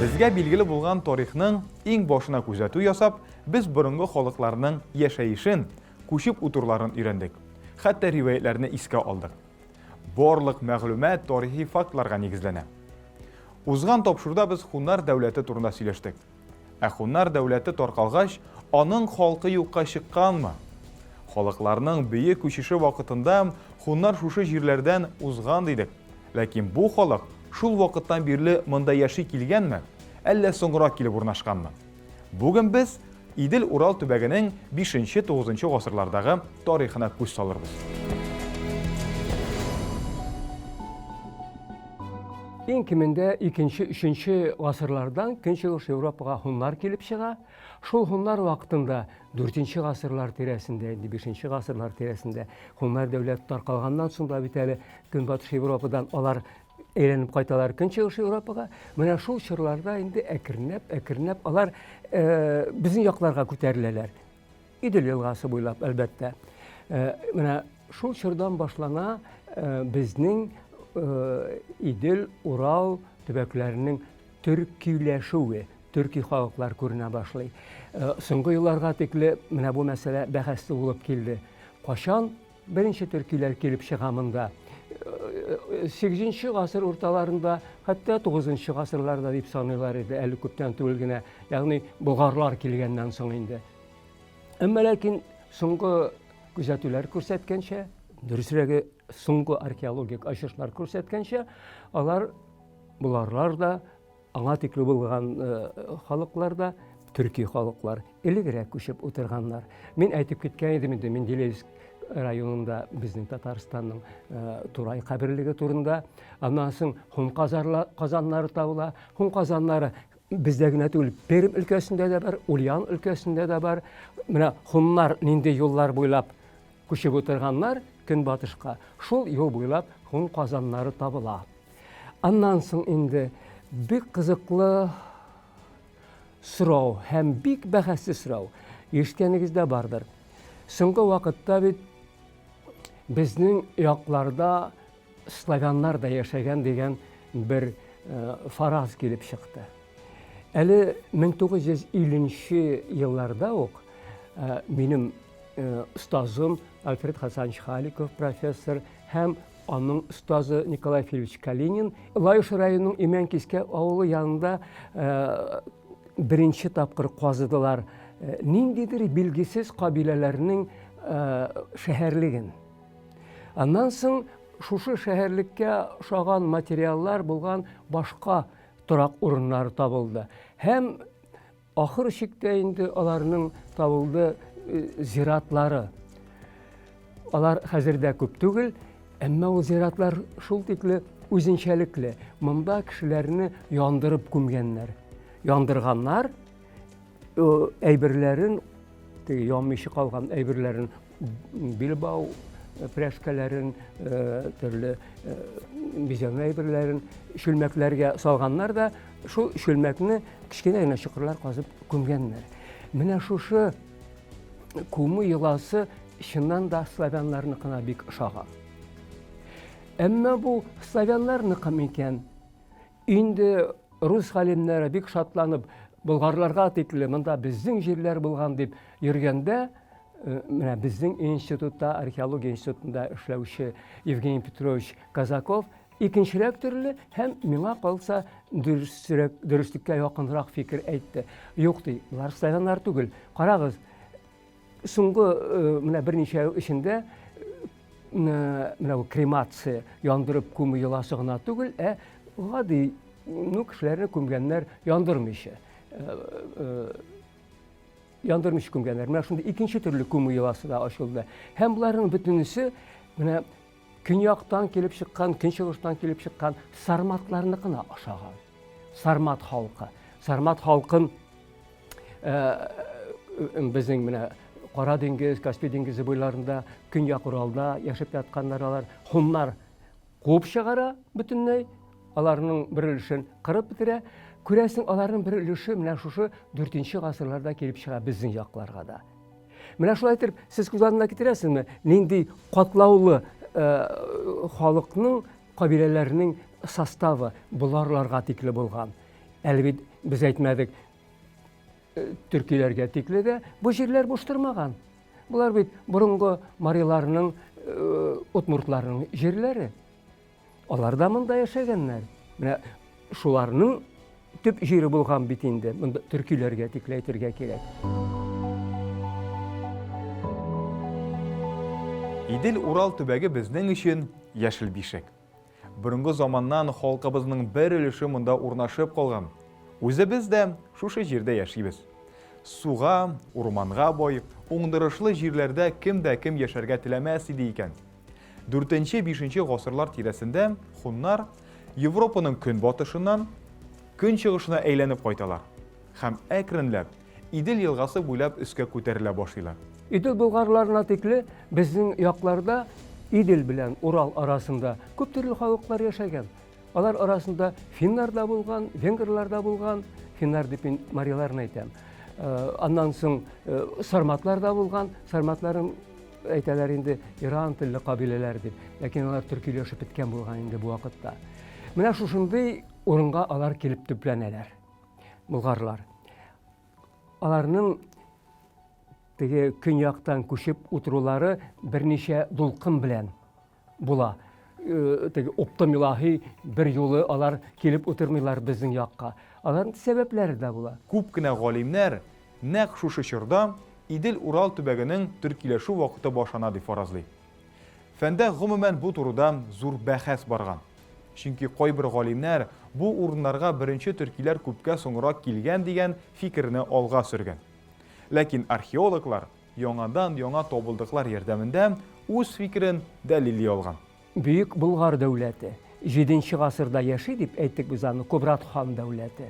Bizga bilgili bo'lgan tarixning eng boshına kuzatuv yasab, biz burungi xalqlarning yashayishin, ko'shib o'turlarini öğrendik. Hatta rivayetlerini iska aldık. Borliq ma'lumot tarixiy faktlarga negizlanadi. Uzgan topşurda biz Hunlar davlati turunda söyleshdik. Hunlar davlati tarqalgach, onun xalqi yo'qqa chiqqanmi? Xalqlarning biyi ko'chishi vaqtida Hunlar şuşu yerlerden uzgan dedik. Lakin bu xalq şul vaqtdan birli mında yaşay kelganmi? Әллә соңрак килеп урнашканмы? Бүген biz İdil Ural төбәгенең 5-9 гасырлардагы тарихына күз салырбыз. En kiminde 2-3 asırlardan Künçüğüş Avrupa'ya Hunlar kelip çığa. Şol Hunlar vaktinde 4 asırlar teresinde, 5 asırlar teresinde Hunlar devleti tarqalgandan sonra biteli Günbatış Avrupa'dan olar eğlenip kaytalar Künçüğüş Avrupa'ya. Mene şol çırlarda indi ekirnep olar bizim yaklarga көтәреләләр. İdil yılgası boylap elbette. Mene şol çırdan başlana bizning İdil, Ural төбәкләренең төркиләшүе, төрки халыклар күренә башлый. Соңгы елларга тикле менә бу мәсьәлә бәхәсле булып килде. Кашан беренче төркиләр килеп чыгамында 8 гасыр урталарында, хәтта 9 гасырларда дип саныйлар иде, әле күптән түгел генә, ягъни болгарлар килгәннән соң инде. Әмма ләкин соңгы күзәтүләр күрсәткәнчә, дөресрәге соңгы археологик ачышлар күрсәткәнчә, буларлар да, аңа тикле булган халыклар да төрки халыклар, элегрәк күчеп утырганнар. Мин әйтеп киткән идем инде, Менделеевск районында безнең Татарстанның Турай каберлеге турында, аннан соң Хун казаннары табыла. Хун казаннары бездә генә түгел, Пермь өлкәсендә дә бар, Ульян өлкәсендә дә бар. Менә Хуннар нинди юллар буйлап күчеп утырганнар Көнбатышка, шул юл буйлап Хун казаннары табыла. Аннан соң инде бик кызыклы сорау һәм бик бәхәсле сорау ишеткәнегездә бардыр. Соңгы вакытта бит безнең якларда славяннар да яшәгән дигән бер фараз килеп чыкты. Әле 1950 елларда ук минем ұстазым Альфред Хасанович Халиков профессор һәм аның ұстазы Николай Филиппович Калинин Лайыш районының Имәнкиске авылы янында беренче тапкыр казыдылар. Ниндидер билгесез кабиләләрнең шәһәрлеген. Аннан соң шушы шәһәрлеккә ошаган материаллар булган башка торак урыннары табылды. Һәм ахыр чиктә инде аларның табылды зиратлары. Алар хәзердә күп түгел, әмма ул зиратлар шул тикле үзенчәлекле. Монда кешеләрне яндырып күмгәннәр. Яндырганнар әйберләрен, янмыйча калган әйберләрен, билбау прәшкәләрен, төрле бизәм әйберләрен шүлмәкләргә салганнар да, шул шүлмәкне кичкенә генә чокырлар казып күмгәннәр. Менә шушы Кумы йыласы чыннан да славяннарныкына бик ошаган. Әмма бу славяннарныкы микән? Инде рус галимнәре бик шатланып, болгарларга тикле монда безнең җирләр булган дип йөргәндә, менә безнең институтта, археология институтында эшләүче Евгений Петрович Казаков икенчерәк төрле һәм миңа калса дөреслеккә якынрак фикер әйтте. Юк ди, булар славяннар түгел. Карагыз, соңгы менә берничә ел эчендә менә кремация яндырып күмү йоласы гына түгел, гади кешеләрне күмгәннәр яндырмыйча. Яндырмыйча күмгәннәр. Менә шундый икенче төрле күмү йоласы да ачылды. Һәм буларның бөтенесе менә көньяктан килеп чыккан, көнчыгыштан килеп чыккан сарматларныкына ошаган. Сармат халкы. Сармат халкын безнең менә Кара диңгез, Каспий диңгезе буйларында, Көньяк Уралда яшәп ятканнар алар. Хуннар куып чыгара бөтенләй, аларның бер өлешен кырып бетерә. Күрәсең, аларның бер өлеше менә шушы 4 гасырларда килеп чыга безнең якларга да. Менә шулай итеп, сез күзләренә китерәсезме, нинди катлаулы халыкның, кабиләләрнең составы буларларга тикле булган. Әлбит без әйтмәдек төркиләргә тикле дә бу җирләр буш тормаган. Булар бит борынгы мариларның, утмуртларның җирләре. Алар да монда яшәгәннәр. Менә шуларның төп җире булган бит инде. Монда төркиләргә тикле әйтергә кирәк. Идел Урал төбәге безнең өчен яшел бишек. Борынгы заманнан халкыбызның бер өлеше монда урнашып калган. Үзебез дә шушы җирдә яшибез. Суга, урманга бай, уңдырышлы җирләрдә кем яшәргә теләмәс иде икән. 4-5 гасырлар тирәсендә хуннар Европаның көнбатышыннан көнчыгышына әйләнеп кайталар һәм әкренләп Идел елгасы буйлап өскә күтәрелә башлыйлар. Идел болгарларына тикле безнең якларда Идел белән Урал арасында күп төрле халыклар яшәгән. Алар арасында финнар да булган, венгрлар да булган, финнар дип мариларны әйтәм. Аннан соң сарматлар да булган, сарматларын әйтәләр инде Иран телле кабиләләр дип, ләкин алар төркиләшеп беткән булган инде бу вакытта. Менә шушындый урынга алар килеп төпләнәләр, болгарлар. Аларның теге көньяктан күчеп утырулары берничә дулкын белән була. Теге оптомилаһи бер юлы алар килеп утырмыйлар безнең якка. Аларның сәбәпләре дә була. Күп кенә галимнәр нәкъ шушы чорда Идел Урал төбәгенең төркиләшү вакыты башлана дип фаразлый. Фәндә гомумән бу турыда зур бәхәс барган. Чөнки кайбер галимнәр бу урыннарга беренче төркиләр күпкә соңрак килгән дигән фикерне алга сөргән. Ләкин археологлар яңа табылдыклар ярдәмендә үз фикерен дәлилли алган. Бөек Болгар дәүләте 7-нче гасырда яши дип әйттек без аны, Кубрат хан дәүләте.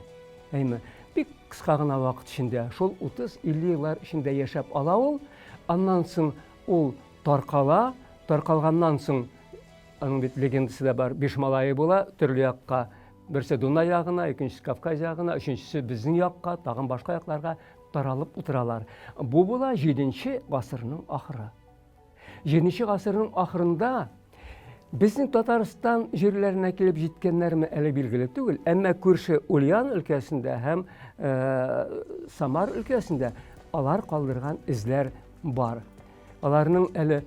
Әйме, бик кыска гына вакыт эчендә, шул 30-50 еллар эчендә яшәп ала ул, аннан соң ул таркалганнан соң аның бит легендасы да бар, 5 малае була, төрле якка, берсе Дунай ягына, икенчесе Кавказ ягына, өченчесе безнең якка, тагын башка якларга таралып утыралар. Бу була 7-нче гасырның ахыры. 7-нче гасырның ахырында безнең Татарстан җирләренә килеп җиткәннәрме әле билгеле түгел, әмма күрше Ульян өлкәсендә һәм Самар өлкәсендә алар калдырган эзләр бар. Аларның әле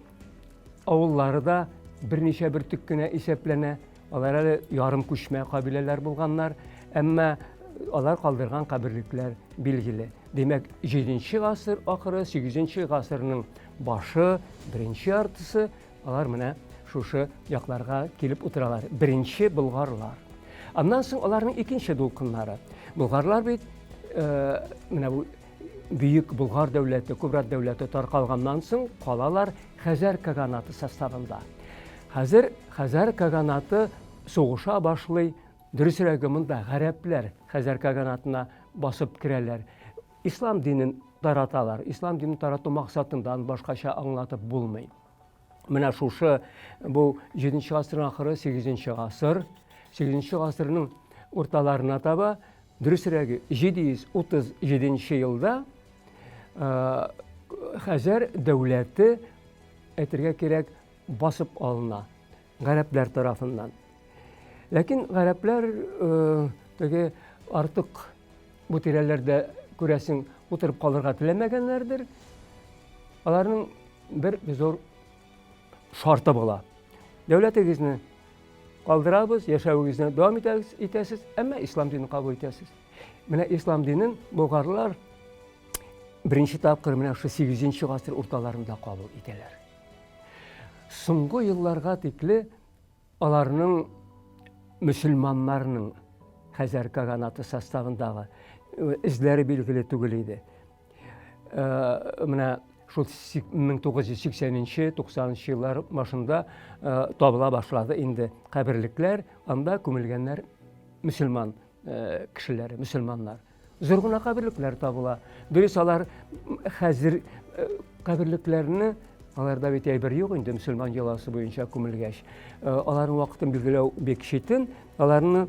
авыллары да берничә бертүк кенә исәпләнә. Алар әле ярым күчмә кабиләләр булганнар, әмма алар калдырган каберлекләр билгеле. Демәк, 7-нче гасыр ахыры, 8-нче гасырның башы, 1-нче яртысы алар менә шушы якларга килеп утыралар. Беренче болгарлар. Аннан соң аларның икенче дулкыннары. Болгарлар бит менә бу Бөек Болгар дәүләте, Кубрат дәүләте таркалганнан соң калалар Хәзәр каганаты составында. Хәзер Хәзәр каганаты сугыша башлый. Дөресрәге монда гарәпләр Хәзәр каганатына басып керәләр. Ислам динен тараталар. Ислам динен тарату максатыннан башкача аңлатып булмый. Менә шушы бу 7-нче гасырның ахыры, 8-нче гасыр, 8-нче гасырның урталарына таба, дөресрәге 737 елда Хәзәр дәүләте әйтергә кирәк басып алына гарәпләр тарафыннан. Ләкин гарәпләр теге артык бу тирәләрдә күрәсең утырып калырга теләмәгәннәрдер. Аларның бер зур шарты була. Дәүләтегезне калдырабыз, яшәвегезне дәвам итәсез, әмма ислам динен кабул итәсез. Менә ислам динен болгарлар беренче тапкыр менә шу 8-нче гасыр урталарында кабул итәләр. Соңгы елларга тикле аларның мөселманнарның Хәзәр каганаты составындагы эзләре билгеле түгел иде. Менә шул 1980-90 еллар башында табыла башлады инде каберлекләр, анда күмелгәннәр мөселман кешеләре, мөселманнар. Зур гына каберлекләр табыла. Дөрес, алар хәзер каберлекләрне аларда бит әйбер юк инде мөселман йоласы буенча күмелгәч. Аларның вакытын билгеләү бик читен, аларны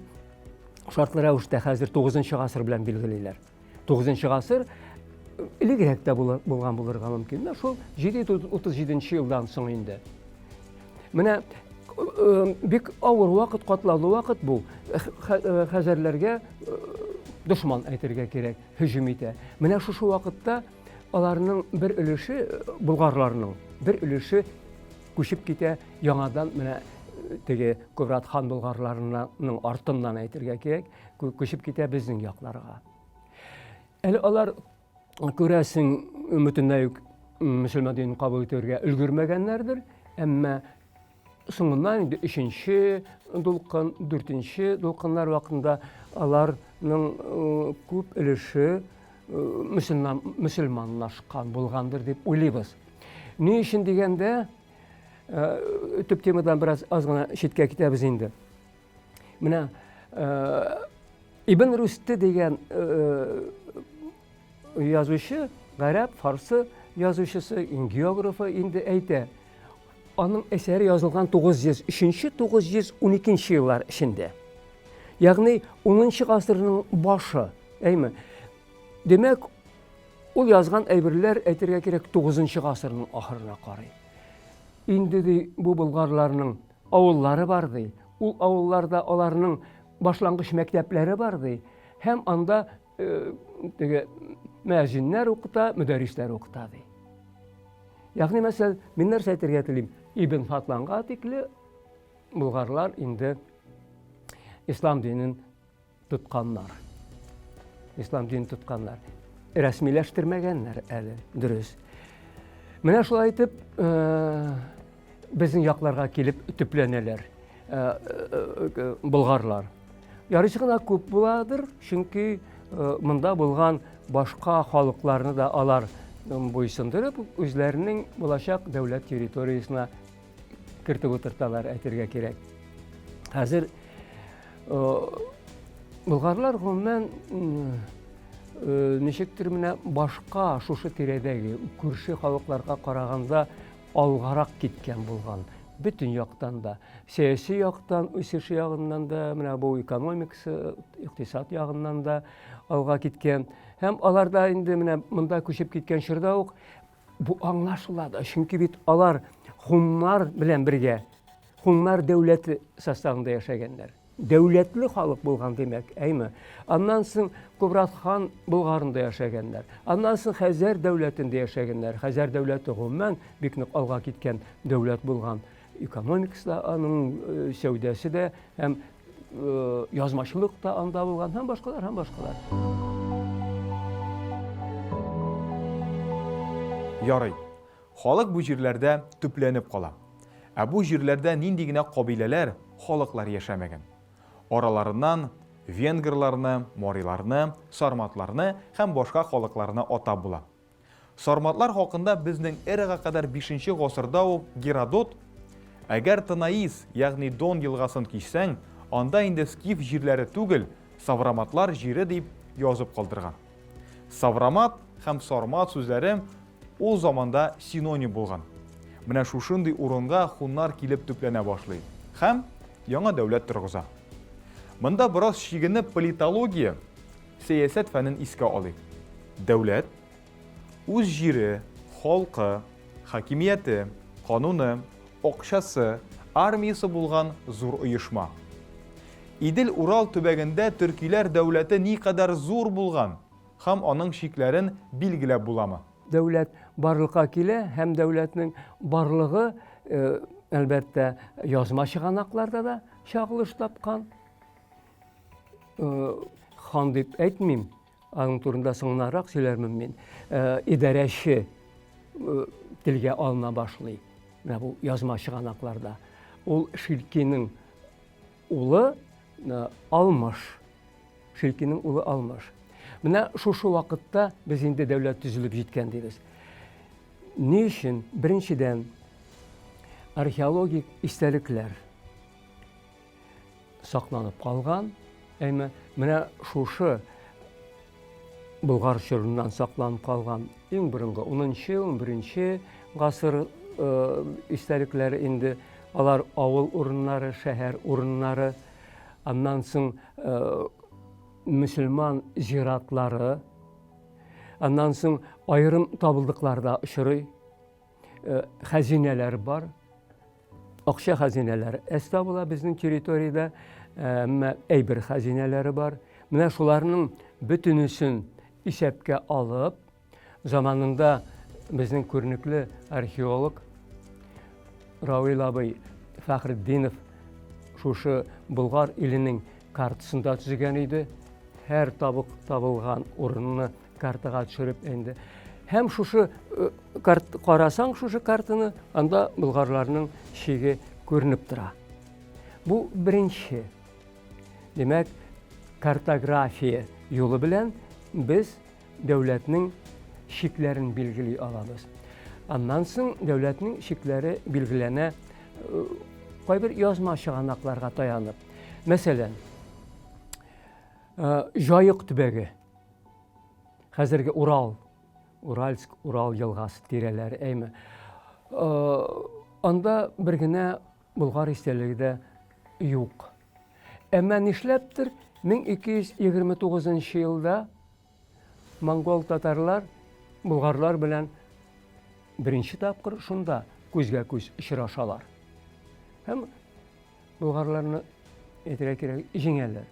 шартлы рәвештә хәзер 9-нчы гасыр белән билгелиләр. 9-нчы гасыр элегрәк тә булган булырга мөмкин. Шул 737 елдан соң инде. Менә бик авыр вакыт, катлаулы вакыт бу. Хәзерләргә дошман әйтергә кирәк, һөҗүм итә. Менә шушы вакытта аларның бер өлеше, болгарларның бер өлеше күчеп китә яңадан менә теге Кубрат хан болгарларының артыннан әйтергә кирәк, күчеп китә безнең якларга. Әле алар күрәсең бөтенләй үк мөселман динен кабул итәргә өлгермәгәннәрдер, әмма соңыннан инде 3нче дулкын, 4нче дулкыннар вакытында аларның күп өлеше мөселманлашкан булгандыр дип уйлыйбыз. Ни өчен дигәндә, төп темадан biraz аз гына читкә китәбез инде. Менә Ибн Рушд дигән язучы, гарәп, фарсы язучысы, географы инде әйтә. Аның әсәре язылган 903-912 еллар эчендә. Ягъни 10нчы гасырның башы, әйме? Демәк, ул язган әйберләр әйтергә кирәк 9нчы гасырның ахырына карый. Инде бу болгарларның авыллары бар ди. Ул авылларда аларның башлангыч мәктәпләре бар ди. Һәм анда теге мәҗиннәр укыта, мөдәрисләр укыта ди. Ягъни мәсәл, мин нәрсә әйтергә телим? Ибн Фатланга тикле болгарлар инде ислам динен тотканнар. Ислам динен тотканнар. Рәсмиләштермәгәннәр әле, дөрес. Менә шулай итеп, безнең якларга килеп төпләнәләр болгарлар. Ярыйсы гына күп буладыр, чөнки монда булган башка халыкларны да алар буйсындырып, үзләренең булачак дәүләт территориясына кертеп утырталар, әйтергә кирәк. Хәзер болгарлар гомумән ничектер менә башка шушы тирәдәге күрше халыкларга караганда алгарак киткән булган. Бүтән яктан да, сәяси яктан, үсеш ягыннан да, менә бу экономикасы, икътисад ягыннан да алга киткән. Һәм аларда инде менә монда күчеп киткән чорда ук бу аңлашыла. Чөнки бит алар хуннар белән бергә, хуннар дәүләте составында яшәгәннәр. Дәүләтле халык булган демәк, әйме? Аннан соң Кубрат хан булгарында яшәгәннәр. Аннан соң Хәзәр дәүләтендә яшәгәннәр. Хәзәр дәүләте гомумән бик нык алга киткән дәүләт булган. Экономикасы да, аның сәүдәсе дә, һәм язмачылык та анда булган, һәм башкалар, һәм башкалар. Ярый. Халык бу җирләрдә төпләнеп кала. Ә бу җирләрдә нинди генә кабиләләр, халыклар яшәмәгән. Араларыннан венгрларны, мориларны, сарматларны һәм башка халыкларны атап була. Сарматлар хакында безнең эрага кадәр 5нче гасырда ук Геродот, әгәр Танаис, ягъни Дон елгасын кичсәң, анда инде скиф җирләре түгел, Савраматлар җире дип язып калдырган. Саврамат һәм Сармат сүзләре ул заманда синоним булган. Менә шушындый урынга хуннар килеп төпләнә башлый һәм яңа дәүләт торгыза. Монда бераз шигенеп политология, сәясәт фәнен искә алыйк. Дәүләт үз җире, халкы, хакимияте, кануны, акчасы, армиясе булган зур оешма. Идел Урал төбәгендә төркиләр дәүләте никадәр зур булган һәм аның шикләрен билгеләп буламы? Дәүләт барлыкка килә, һәм дәүләтнең барлыгы әлбәттә язма чыганакларда да чагылыш тапкан. Хан дип әйтмим, аның турында соңнарак сөйләрмен мин. Идарәче телгә алына башлый. Менә бу язма чыганакларда. Ул Шилкинең улы Алмаш. Шилкинең улы Алмаш. Менә шушы вакытта без инде дәүләт төзелеп җиткән дибез. Ни өчен? Беренчедән, археологик истәлекләр сакланып калган. Әйме, менә шушы Болгар чорыннан сакланып калган иң борынгы 10нчы, 11нче гасыр истәлекләре инде алар авыл урыннары, шәһәр урыннары, аннан соң мөселман зиратлары, аннан соң айрым табылдыкларда очрый, хәзинәләр бар, акча хәзинәләре. Әстә була безнең территорияда әйбер хәзинәләре бар. Менә шуларның бөтенесен исәпкә алып, заманында безнең күренекле археолог Рауил абый Фәхретдинов шушы Болгар иленең картасында төзегән иде. Һәр табылган урынны картага төшереп инде. Һәм шушы карасаң шушы картаны, анда болгарларның шиге күренеп тора. Бу беренче. Демәк, картография юлы белән без дәүләтнең шикләрен билгели алабыз. Аннан соң дәүләтнең шикләре билгеләнә кайбер язма чыганакларга таянып. Мәсәлән, Жайык төбәге, хәзерге Уральск, Урал елгасы тирәләре, әйме. Анда бер генә Болгар истәлеге дә юк. Әмма нишләптер 1229 елда монгол татарлар болгарлар белән беренче тапкыр шунда күзгә-күз очрашалар. Һәм болгарларны әйтергә кирәк, җиңәләр.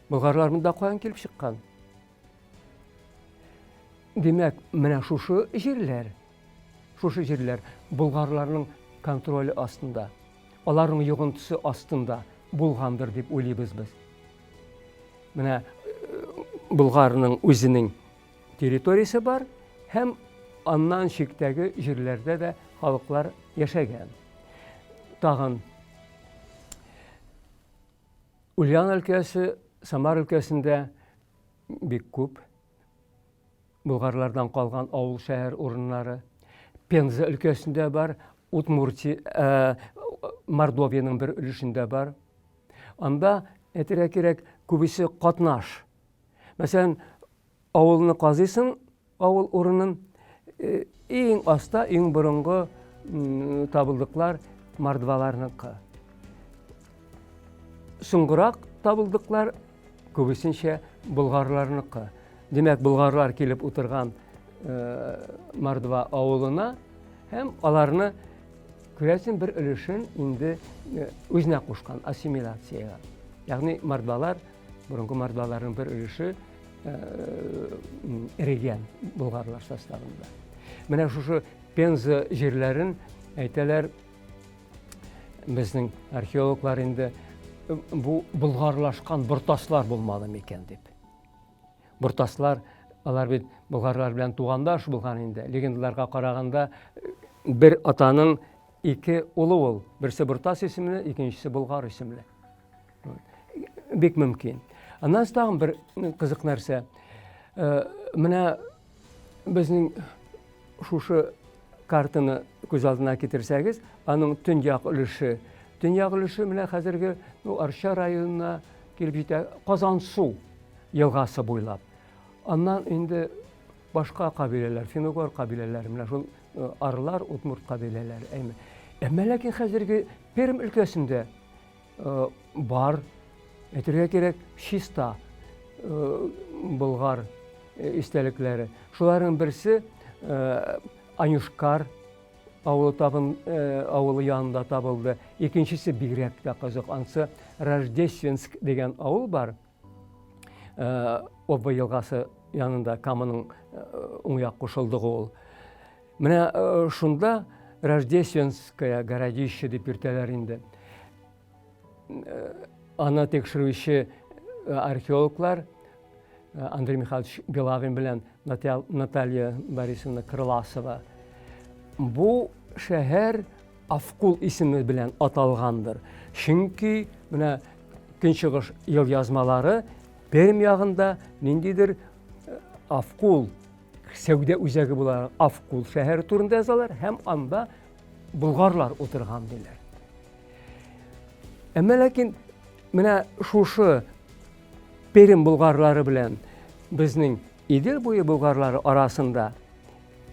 Болгарлар монда каян килеп чыккан? Демәк, менә шушы җирләр болгарларның контроле астында, аларның йогынтысы астында булгандыр дип уйлыйбыз без. Менә Болгарның үзенең территориясе бар, һәм аннан чиктәге җирләрдә дә халыклар яшәгән. Тагын Ульян өлкәсе, Самар өлкәсендә бик күп болгарлардан калган авыл шәһәр урыннары. Пенза өлкәсендә бар, Удмуртия, Мордовияның бер өлешендә бар. Анда әйтергә кирәк, күбесе катнаш. Мәсәлән, авылны казыйсың, авыл урынын иң аста, иң борынгы табылдыклар мордваларныкы. Соңгырак табылдыклар күбесенчә болгарларныкы. Демәк, болгарлар килеп утырган Мордва авылына һәм аларны күрәсен бер өлешен инде үзенә кушкан ассимиляциягә. Ягъни мордвалар, борынгы мордваларның бер өлеше эрегән болгарлар составында. Менә шушы Пенза җирләрен әйтәләр безнең археологлар инде бу болгарлашкан буртаслар булмады микән дип. Буртаслар, алар бит болгарлар белән тугандаш булган инде. Легендаларга караганда бер атаның ике улы ул. Берсе Буртас исемле, икенчесе Болгар исемле. Бик мөмкин. Аннан тагын бер кызык нәрсә. Менә безнең шушы картаны күз алдына китерсәгез, аның төньяк өлеше менә хәзерге Арча районына килеп җитә, Казансу елгасы буйлап. Аннан инде башка кабиләләр, финогор кабиләләре, менә шул арлар, удмурт кабиләләре, әйме. Әмма ләкин хәзерге Пермь өлкәсендә бар, әйтергә кирәк, чиста болгар истәлекләре. Шуларның берсе Анюшкар авылы янында табылды. Икенчесе бигрәк тә кызык, анысы Рождественск дигән авыл бар. Оба елгасы янында, Каманың уң як кушылдыгы ул. Менә шунда Рождественское городище дип йөртәләр инде. Аны тикшерүче археологлар Андрей Михайлович Белавин белән Наталья Борисовна Крыласова бу шәһәр Авкул исеме белән аталгандыр. Чөнки менә Көнчыгыш елъязмалары Пермь ягында ниндидер Авкул сәүдә үзәге була, Авкул шәһәре турында язалар һәм анда болгарлар утырган диләр. Әмма ләкин менә шушы Пермь болгарлары белән безнең Идел буе болгарлары арасында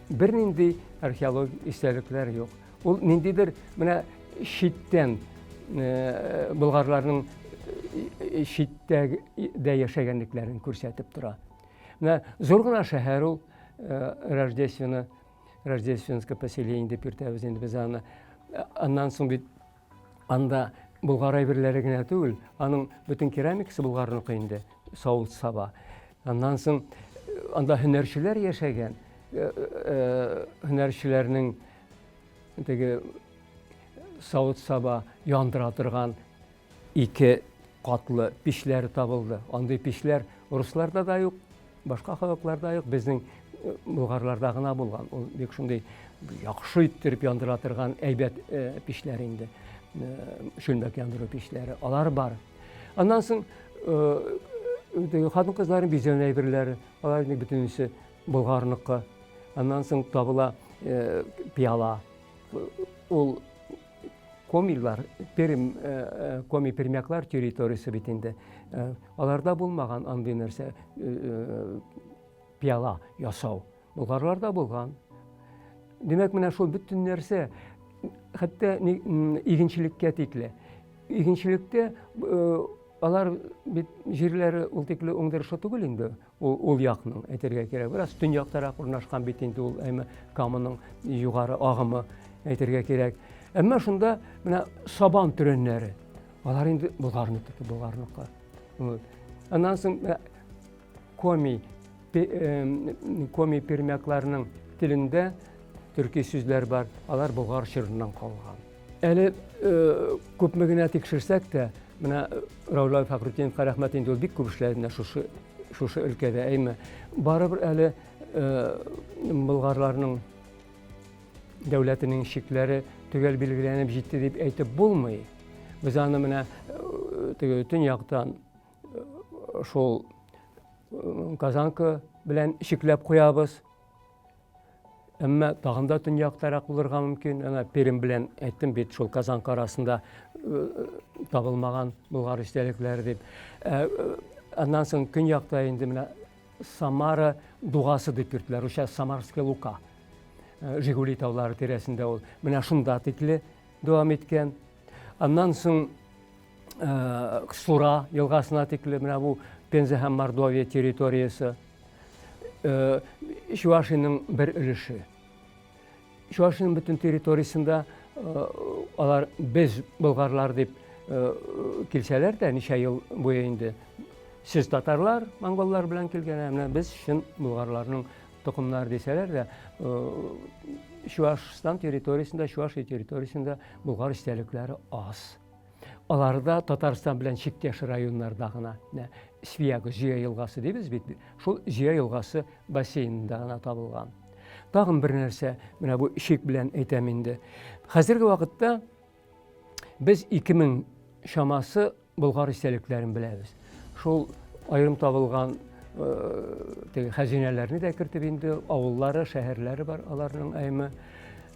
бер нинди археологик истәлекләр юк. Ул ниндидер менә читтән болгарларның читтә дә яшәгәнлекләрен күрсәтеп тора. Менә зур гына шәһәр ул, Рождественское поселение дип йөртәбез инде без аны. Аннан соң бит анда Булгар әйберләре генә түгел, аның бөтен керамикасы Булгарныкы инде, савыт-саба. Аннан соң анда һөнәрчеләр яшәгән. Һөнәрчеләрнең теге савыт-саба яндыра торган 2 катлы пишләр табылды. Андый пишләр русларда да юк, башка халыкларда юк, безнең Булгарларда гына булган. Ул бик шундый яхшы иттереп яндыра торган әйбәт пишләр инде. Шүлмәк яндыру пишләре, алар бар. Аннан соң хатын-кызларын бизәү әйберләре, алар бөтенесе Булгарныкы. Аннан соң табыла пиала. Ул комилар, коми пермяклар территориясы бит инде. Аларда булмаган андый нәрсә пиала ясау. Булгарларда булган. Демәк, менә шул бөтен нәрсә, хәтта игенчелеккә тикле. Игенчелектә алар бит җирләре ул тикле уңдырышлы түгел инде. Ул якның әйтергә кирәк. Бераз төньяктарак урнашкан бит инде ул Каманың югары агымы әйтергә кирәк. Әмма шунда менә сабан төрәннәре. Алар инде Булгарныкы. Аннан соң коми пермякларның телендә төрки сүзләр бар. Алар Булгар чорыннан калган. Әле күпме генә тикшерсәк тә, менә Раулай Фахрутдинов рәхмәт инде ул бик күп эшләде шушы өлкәдә. Әйме барыбер әле Булгарларның дәүләтенең шикләре төгәл билгеләнеп җитте дип әйтеп булмый. Без аны менә төньяктан шул Казанка белән шикләп куябыз. Әмма тагында төньяктарак булырга мөмкин. Ана Перем белән әйттем бит, шул Казанка арасында табылмаган Булгар истәлекләре дип. Аннан соң көньякта инде менә Самара дугасы дип йөртләр. Русча Самарская Лука. Жигули таулары тирәсендә ул. Менә шунда тикле дәвам иткән. Аннан соң Сура елгасына тикле менә бу Пенза һәм Мордовия территориясы. Чувашиянең бер өлеше. Чувашиянең бөтен территориясында алар без болгарлар дип килсәләр дә ничә ел буе инде. Сез татарлар, монголлар белән килгән, менә без шин болгарларның токымнары дисәләр дә, Чувашстан территориясында, Чувашия территориясында болгар истәлекләре аз. Аларда Татарстан белән чиктәш районнарда гына, Свияга, Зия елгасы дибез бит. Шул Зия елгасы бассейнында гына табылган. Тагын бер нәрсә, менә бу шик белән әйтәм инде. Хәзерге вакытта без 2000 шамасы болгар истәлекләрен беләбез. Шул айрым табылган хәзинәләрне дә кертеп инде, авыллары, шәһәрләре бар, аларның әйме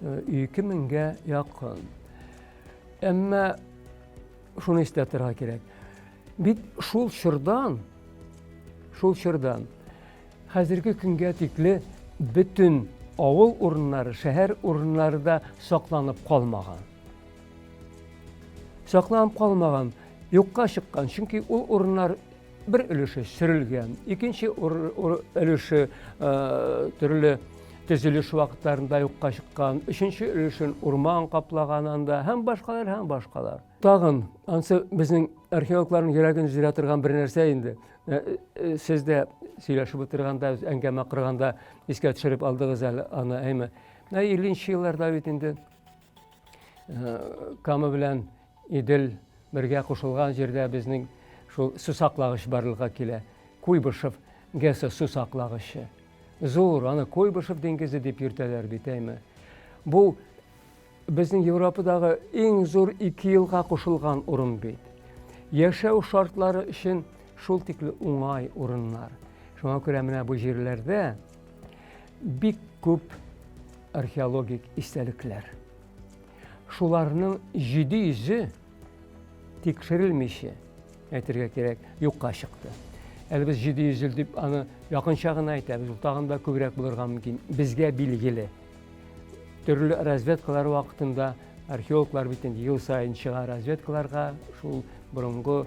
2000-гә якын. Әмма шуны истәтергә кирәк. Бит шул чордан хәзерге көнгә тикле бөтен авыл урыннары, шәһәр урыннары да сакланып калмаган. Сакланып калмаган, юкка чыккан, чөнки ул урыннар bir өлеше сөрелгән, икенче өлеше төрле төзелеш вакытларында юкка чыккан, өченче өлешен урман каплаганында һәм башкалар. Тагын ансы безнең археологларның йөрәген җирә торган бер нәрсә инде. Сез дә сөйләшеп утырганда, әңгәмә кырганда искә төшереп алдыгыз әле аны, әйме. 50нче елларда бит инде Кама белән Идел бергә кушылган җирдә безнең шул су саклагыч барлыкка килә. Куйбышев ГЭС су саклагычы. Зур, аны Куйбышев диңгезе дип йөртәләр бит, әйме. Бу безнең Европадагы иң зур 2 елга кушылган урын бит. Яшәү шартлары өчен шул тикле уңай урыннар. Шуңа күрә менә бу җирләрдә бик күп археологик истәлекләр. Шуларның 700-е тикшерелмичә, әйтергә кирәк, юкка чыкты. Әле без 700 дип аны якынча гына әйтәбез, тагын да күбрәк булырга мөмкин. Безгә билгеле. Төрле разведкалар вакытында археологлар бит инде ел сайын чыга разведкаларга, шул борынгы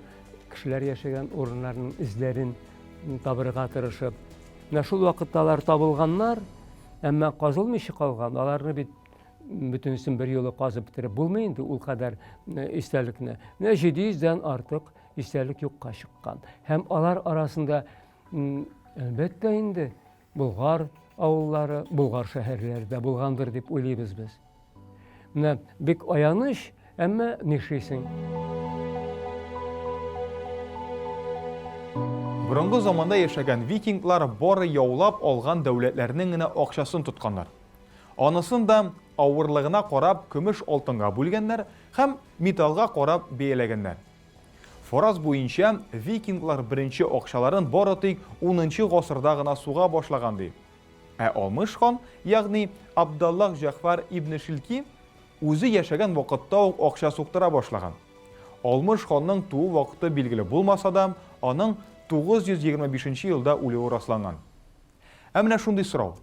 кешеләр яшәгән урыннарның изләрен табырга тырышып. Менә шул вакытта алар табылганнар, әмма казылмыйча калган. Аларны бит bütünüsün bir yolu kazıp bitirip bulmayındı ul kadar isterlikne. Ne 700'den artık isterlik yokka çıkkan. Hem alar arasında elbette indi Bulgar avulları, Bulgar şehirlerde bulgandır dep oylaybiz biz. Mine bek ayanış, ama nişisin. Burungu zamanda yaşagan vikinglar bor yaulap olgan devletlerinin gine okşaсын tutkanlar. Anısın da ağırlığına korap kümüş oltınga bölgenler hem metalga korap beylegenler. Foraz boyunca vikinglar birinci okşaların borotik 10-cı gosırda gına suğa başlagandı. Olmuş xon, yani Abdallah Jafar ibn Şilki, o'zi yaşagan vaqtda okşa soqtira başlagan. Olmuş xonning tuğu vaqti belgili bulmasa da, onun 925 yılda ölüğü rastlangan. Әміне шундай сұрау.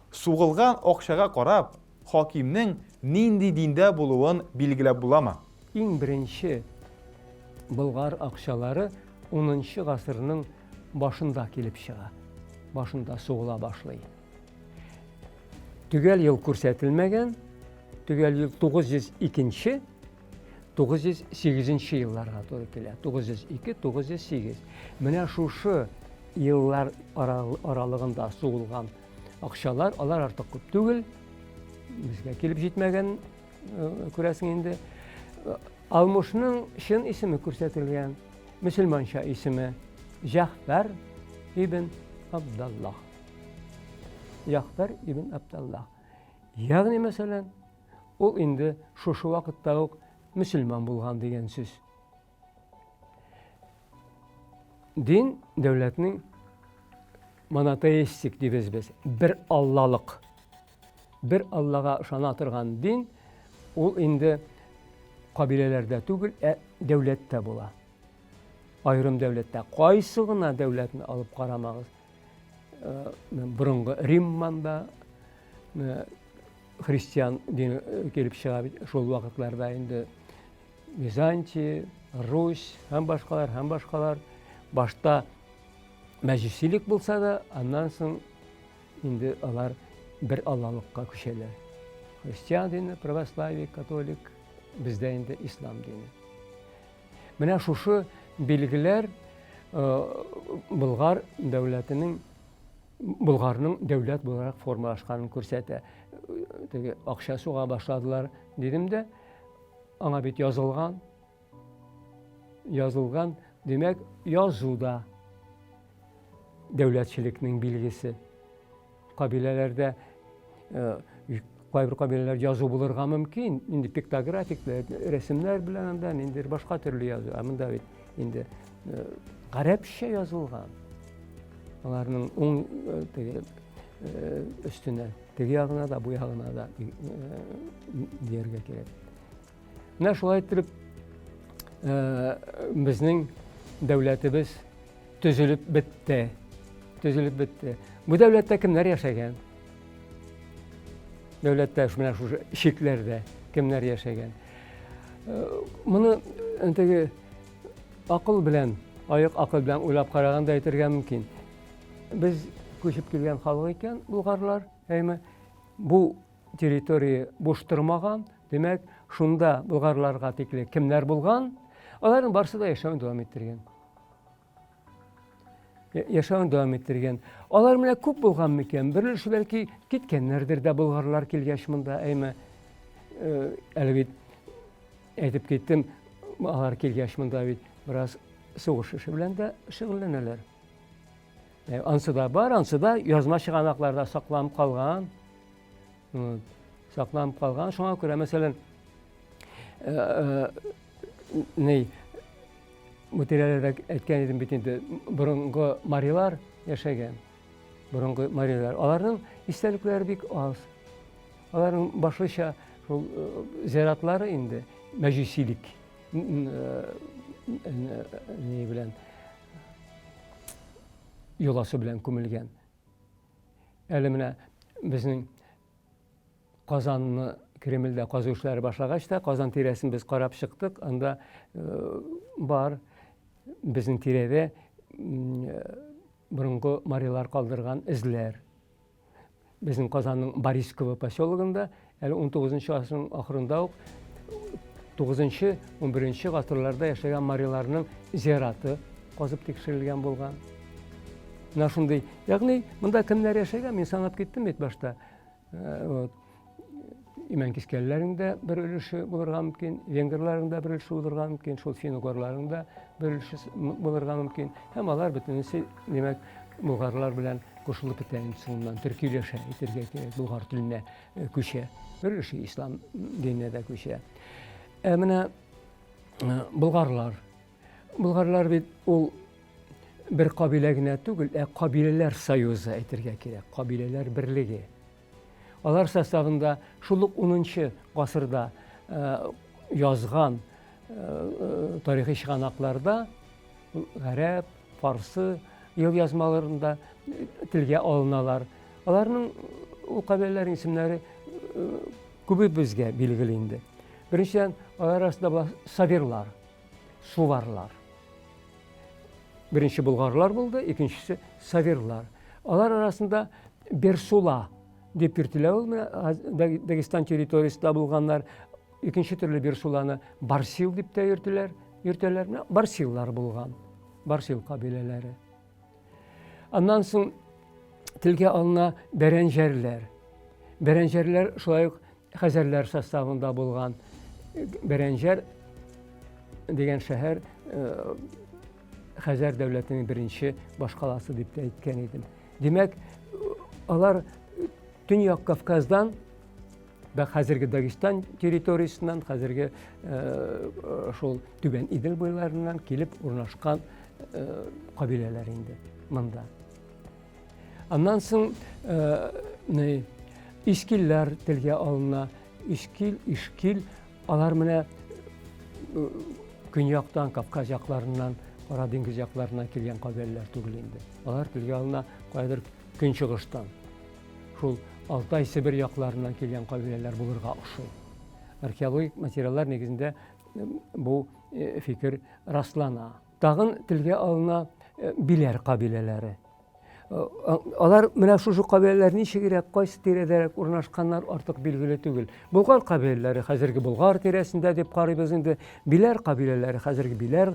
Суғылған оқшаға қарап, хакимнің нинди динде болуын белгілеп булама? En birinci Bulgar akşaları 10. asırının başında gelip çığa. Başında soğula başlayı. Tügel yıl көрсетілмеген, tügel yıl 902, 908 yıllara doğru geliyor. 902, 908. Mine şuşu yıllar aralığında soğulgan akşalar, alar artık көп tügel. Bizge gelip jetmegen көресің енді. Almışının şın ismi көрсетілген, Müslümança ismi Jafar ibn Abdallah. Jafar ibn Abdallah. Yani mesela o indi şu vakitte Müslüman bulgan degen söz. Din devletinin monoteistik diybiz biz. Bir Allah'lık. Bir Allah'a ışanatırgan din o indi kabilelerde tügül devlette bula. Ayrım devlette. Qaysıgına devletini alıp qaramağız. Burungu Rimman'da Hristiyan dini gelip çığa şol vakitlerde indi Bizanti, Rus, hem başkalar başta meclisilik bulsa da ondan soň indi alar bir Allah'lıkka köşeler. Hristiyan dini, pravoslavi, katolik, bizde indi İslam dini. Mine şuşu bilgiler Bulgar'ın devlet olarak formalaşkanını көрсете. Akşa suğa başladılar dedim de, ana bit yazılgan demek yazıda devletçilikinin bilgisi. Kabilelerde kabileler yazı bulurga mümkün. Indi piktografikler, resimler bilen indi başka türlü yazı. Ama da indi Arapça yazılgan. Onların üstüne, tegi yağına da bu yağına da diyerge gerek. Ne şolay ettirip bizning devletimiz tüzülüp bitti. Bu devlette kimler yaşagan? Devlette şu şirklerde kimler yaşagan? Bunu akıl bilen, ayık akıl bilen uylap qaraganda aytırgan mümkün. Biz köçüp kelgen halk eken Bulgarlar, bu territoriya boş durmagan, demek şunda Bulgarlarga tekli kimler bulgan? Onların barысы da yaşamını devam ettirgen. Onlar mine көп bulgan mıken? Birilişi belki gitkenlerdir de Bulgarlar kelgeşminde, elbet aytıp gittim, onlar kelgeşminde biraz soğuş işi bilen de şıgıllanırlar. Ansı da var, ansı da yazma çıganaklarda saklanıp kalgan. Şuna göre mesela mutirelerde etken edim bitinde burungu marilar yaşagan. Burungu marilar. Onların istelikleri bik az. Onların başlıca zeratları indi. Meclisilik. Ne bilen yolası bilen kumulgen. Elimine bizim Kazan'ını Kreml'de kazıuşları başlagaçta Kazan tiresini biz qarap çıktık. Anda var bizim tirede burungu marilar kaldırgan izler. Bizim Kazan'ın Boriskovo poseliginde Әле 19 ғасырның ахырында ук 9-11 гасырларда яшәгән мариларның зияраты казып тикшерелгән булган. Менә шундый, ягъни монда кемнәр яшәгән, мин санап киттем бит башта. Имән кискәлләрнең дә бер өлеше булырга мөмкин, венгрларның да бер өлеше булырга мөмкин, шул фин-угырларның да бер өлеше булырга мөмкин. Һәм алар бөтенесе, димәк, булгарлар белән кушылып бетә инде соңыннан төркиләшә, әйтергә кирәк, булгар теленә күчә. Бер өлеше ислам диненә дә күчә. Менә булгарлар бит ул бер кабилә генә түгел, кабиләләр союзы әйтергә кирәк, кабиләләр берлеге. Алар составында шул ук 10 гасырда язган тарихи чыганакларда гарәп, фарсы ел язмаларында телгә алыналар. Аларның ул кабиләләрнең исемнәре күбе безгә билгеле инде. Беренчедән, алар арасында савирлар, суварлар. Беренче булгарлар булды, икенчесе савирлар. Алар арасында Берсула дип йөртелә, Дагестан территориясында булганнар. Икенче төрле Берсуланы Барсил дип тә йөртәләр. Барсиллар булган, Барсил кабиләләре. Аннан соң телгә алына Бәрәнҗәрләр. Бәрәнҗәрләр шулай ук Хәзәрләр составында булган. Бәрәнҗәр дигән шәһәр Хәзәр дәүләтенең беренче башкаласы дип тә әйткән идем. Димәк, алар Төньяк Кавказдан да хәзерге Дагестан территориясеннән, хәзерге шул Түбән Идел буйларыннан килеп урнашкан кабиләләр инде монда. Аннан соң Искилләр телгә алына. Ишкил, алар менә көньяктан, Кавказ якларыннан, Кара диңгез якларыннан килгән кабиләләр түгел инде. Алар телгә алына кайдыр көнчыгыштан, шул Алтай, Сибир якларыннан килгән кабиләләр булырга охшый. Археологик материаллар нигезендә бу фикер раслана. Тагын телгә алына Биләр кабиләләре. Алар менә шушы кабиләләр ничегрәк, кайсы тирәдәрәк урнашканнар артык билгеле түгел. Булгар кабиләләре хәзерге Болгар тирәсендә дип карыйбыз инде. Биләр кабиләләре хәзерге Биләр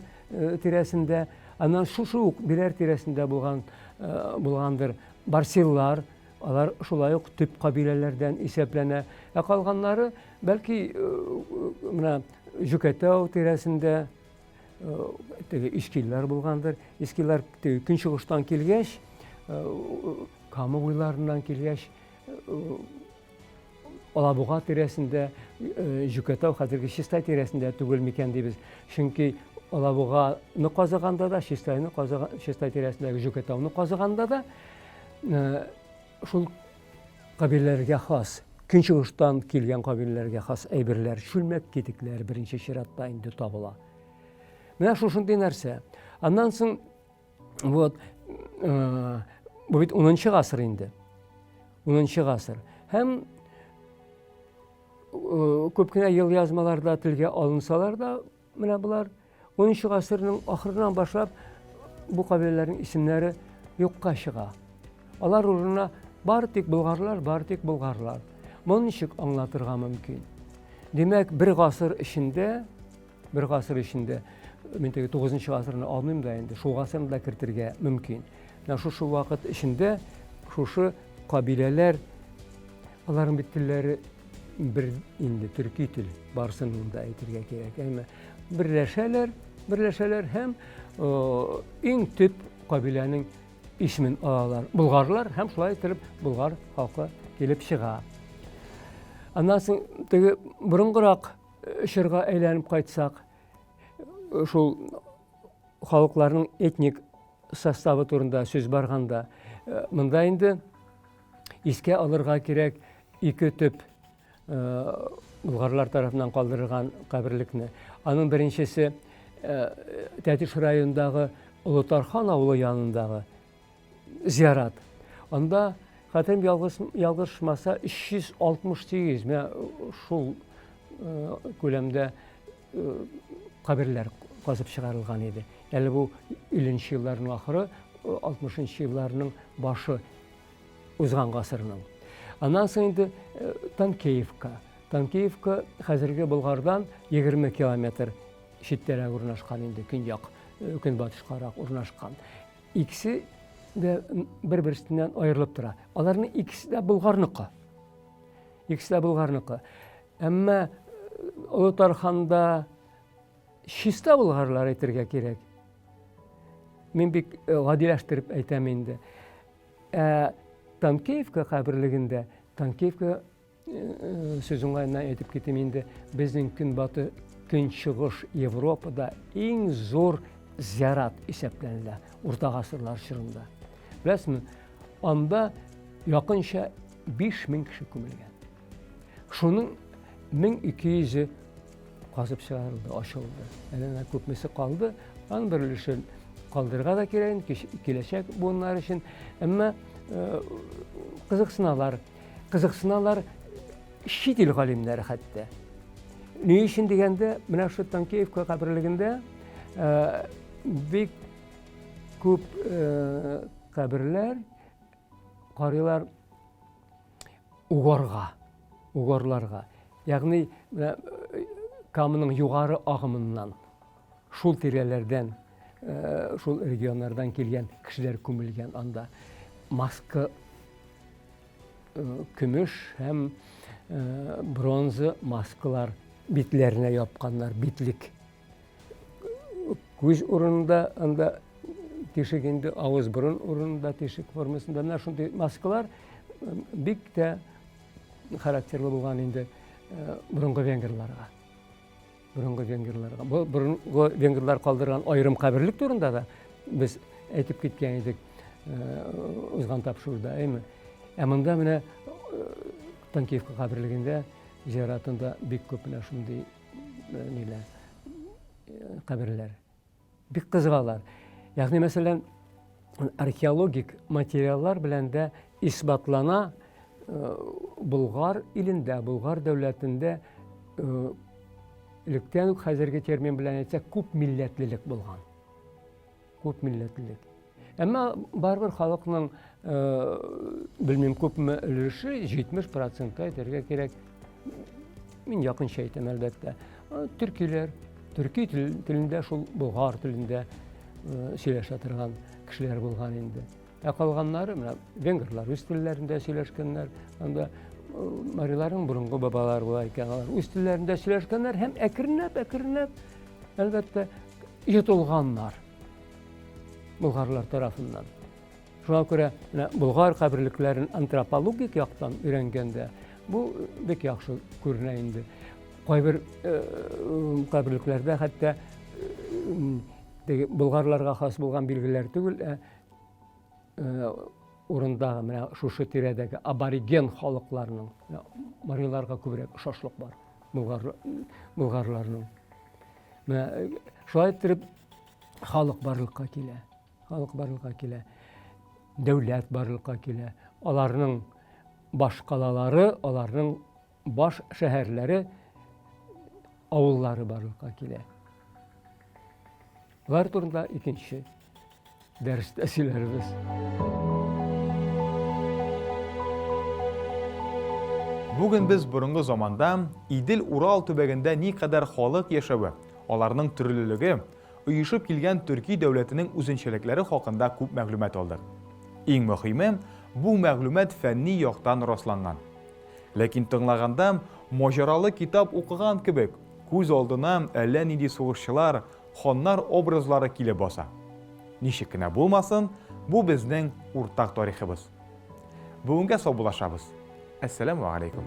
тирәсендә. Аннан шушы ук Биләр тирәсендә булгандыр Барсиллар. Алар шулай ук төп кабиләләрдән исәпләнә. Калганнары бәлки менә Жүкәтау тирәсендә Искилләр булгандыр. Искилләр көнчыгыштан килгәч, Кама буйларыннан килгәч, Алабуга тирәсендә, Жүкәтау хәзерге Чистай тирәсендә түгел микән дибез. Чөнки Алабуганы казыганда да, Чистай тирәсендәге Жүкәтауны казыганда да шул кабиләләргә хас, көнчыгыштан килгән кабиләләргә хас әйберләр, чүлмәк китекләр беренче чиратта инде табыла. Менә шушындый нәрсә. Аннан соң бу бит 10 гасыр инде. 10 гасыр. Һәм күп кенә ел язмаларда телгә алынсалар да, менә булар 10 гасырның ахырынан башлап бу кабиләләрнең исемнәре юкка чыга. Алар урынына бары тик булгарлар. Моны ничек аңлатырга мөмкин? Димәк, бер гасыр эчендә, мен 9 гасырны алмыйм да инде, шул гасырны да кертергә мөмкин. Шушы вакыт эчендә шушы кабиләләр, аларның бит телләре бер инде, төрки тел барсының да әйтергә кирәк. Берләшәләр һәм иң төп кабиләнең исемен алалар. Булгарлар һәм шулай итеп булгар халкы килеп чыга. Аннан соң теге борынгырак чорга әйләнеп кайтсак, шул халыкларның этник составы турында сүз барганда, монда инде искә алырга кирәк ике төп булгарлар тарафыннан калдырылган каберлекне. Аның беренчесе Тәтиш районындагы Улытархан авылы янындагы зиярат. Анда хәтем ялгышмаса 368 шул күләмдә каберләр казып чыгарылган иде. Әле бу 50нче елларның ахыры, 60нчы елларның башы узган гасырның. Аннан соң инде Танкеевка. Танкеевка хәзерге Болгардан 20 километр читтәрәк урнашкан инде, көньяк, көнбатышкарак урнашкан. Икесе дә бер-берсеннән аерылып тора. Аларның икесе дә Болгарныкы. Икесе дә Болгарныкы. Әмма Олытарханда чиста болгарлар әйтергә кирәк. Мин бик гадиләштереп әйтәм инде. Танкеевка каберлегендә, Танкеевка сүз уңайына әйтеп китим инде, безнең көнбаты, көнчыгыш Европада иң зур зиярат исәпләнелә урта гасырлар чорында. Беләсезме, анда якынча 5000 кеше күмелгән. Шуның 1200-е казып чыгарылды, ачылды. Әле күпмесе калды, аның бер өлешен калдырырга да кирәк, киләчәк буыннар өчен. Әмма кызыксыналар чит ил галимнәре хәтта. Ни өчен дигәндә, менә шу Танкеевка каберлегендә бик күп каберләр карыйлар угарларга. Ягъни Камының югары агымыннан, шул тирәләрдән, шул регионнардан килгән кешеләр күмелгән анда. Маска, көмеш һәм бронза маскалар битләренә япканнар, битлек. Күз урынында анда тишек инде, авыз борын урынында тишек формасында менә шундый маскалар бик тә характерлы булган инде борынгы венгрларга. Борынгы венгрлар калдырган айрым каберлек турында да без әйтеп киткән идек узган тапшыруда, әйме. Монда менә Танкеевка каберлегендә зиратында бик күп менә шундый каберләр. Бик кызыгалар. Ягъни мәсәлән, археологик материаллар белән дә исбатлана Болгар илендә, Болгар дәүләтендә электән үк хәзерге термин белән әйтсәк, күп милләтлелек булган. Күп милләтлелек. Әмма барбер халыкның белмим күпме өлеше 70% әйтергә кирәк. Мин якынча әйтәм әлбәттә. Төркиләр, төрки телендә, шул болгар телендә сөйләшә торган кешеләр булган инде. Калганнары менә венгрлар үз телләрендә сөйләшкәннәр, анда мариларның бурынгы бабалар була икән, алар үз телләрендә сөйләшкәннәр һәм әкренләп әлбәттә йотылганнар болгарлар тарафыннан. Шуңа күрә болгар каберлекләрен антропологик яктан өйрәнгәндә бу бик яхшы күренә инде. Кайбер каберлекләрдә хәтта болгарларга хас булган билгеләр түгел, урындагы менә шушы тирәдәге абориген халыкларның, мариларга күбрәк ошашлык бар, болгарларның. Менә шулай итеп халык барлыкка килә, дәүләт барлыкка килә. Аларның баш калалары, аларның баш шәһәрләре, авыллары барлыкка килә. Булар турында икенче дәрестә сөйләрбез. Бүген без борынгы заманда Идел-Урал төбәгендә никадәр халык яшәве, аларның төрлелеге, оешып килгән Төрки дәүләтенең үзенчәлекләре хакында күп мәгълүмат алдык. Иң мөһиме, бу мәгълүмат фәнни яктан расланган. Ләкин тыңлаганда маҗаралы китап укыган кебек, күз алдына әллә нинди сугышчылар, ханнар образлары килеп баса. Ничек кенә булмасын, бу безнең уртак тарихыбыз. Бүгенгә саубуллашабыз. Әссәламу алейкум.